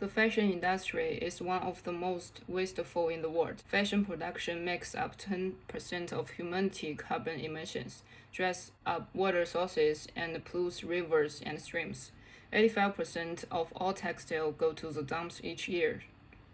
The fashion industry is one of the most wasteful in the world. Fashion production makes up 10% of humanity carbon emissions, dries up water sources, and pollutes rivers and streams. 85% of all textile go to the dumps each year,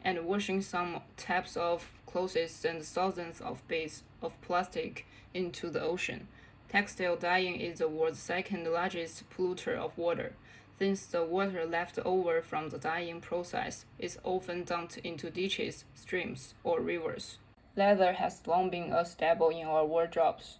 and washing some types of clothes sends thousands of bits of plastic into the ocean. Textile dyeing is the world's second largest polluter of water, since the water left over from the dyeing process is often dumped into ditches, streams, or rivers. Leather has long been a staple in our wardrobes.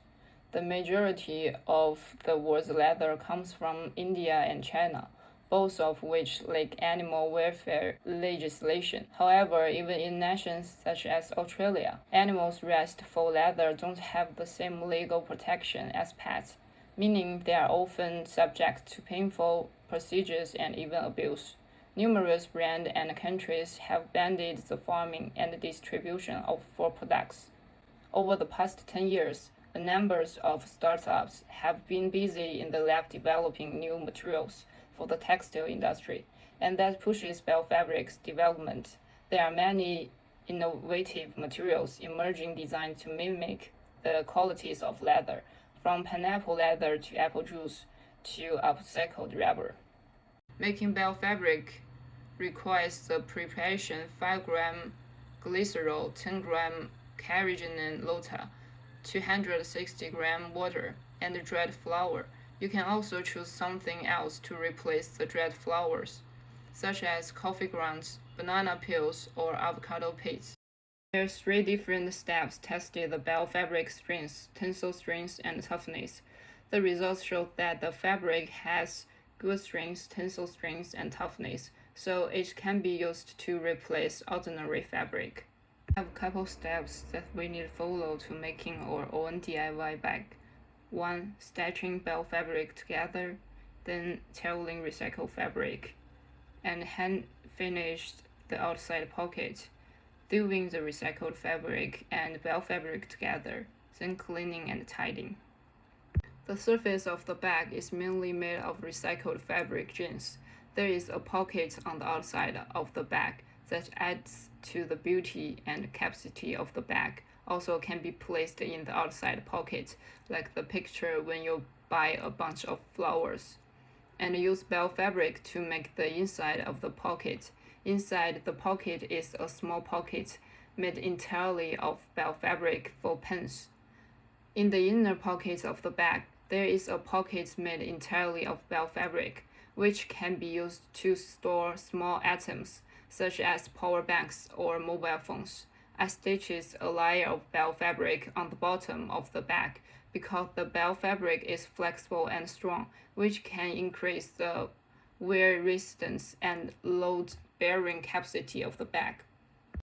The majority of the world's leather comes from India and China, both of which lack animal welfare legislation. However, even in nations such as Australia, animals raised for leather don't have the same legal protection as pets, meaning they are often subject to painful procedures and even abuse. Numerous brands and countries have banned the farming and distribution of fur products. Over the past 10 years, a number of startups have been busy in the lab developing new materials for the textile industry, and that pushes biofabrics development. There are many innovative materials emerging designed to mimic the qualities of leather, from pineapple leather to apple juice to upcycled rubber. Making biofabric requires the preparation 5-gram glycerol, 10-gram carrageenan lota, 260-gram water, and dried flour. You can also choose something else to replace the dried flours, such as coffee grounds, banana peels, or avocado pits. There are 3 different steps testing the biofabric strength, tensile strength, and toughness. The results show that the fabric has good strength, tensile strength, and toughness, so it can be used to replace ordinary fabric. I have a couple steps that we need to follow to making our own DIY bag. 1. Stitching biofabric together, then tailoring recycled fabric, and hand finish the outside pocket, gluing the recycled fabric and biofabric together, then cleaning and tidying. The surface of the bag is mainly made of recycled fabric jeans. There is a pocket on the outside of the bag that adds to the beauty and capacity of the bag. Also can be placed in the outside pocket, like the picture when you buy a bunch of flowers. And use biofabric to make the inside of the pocket. Inside the pocket is a small pocket made entirely of biofabric for pens. In the inner pocket of the bag, there is a pocket made entirely of biofabric, which can be used to store small items, such as power banks or mobile phones. I stitched a layer of biofabric on the bottom of the bag because the biofabric is flexible and strong, which can increase the wear resistance and load-bearing capacity of the bag.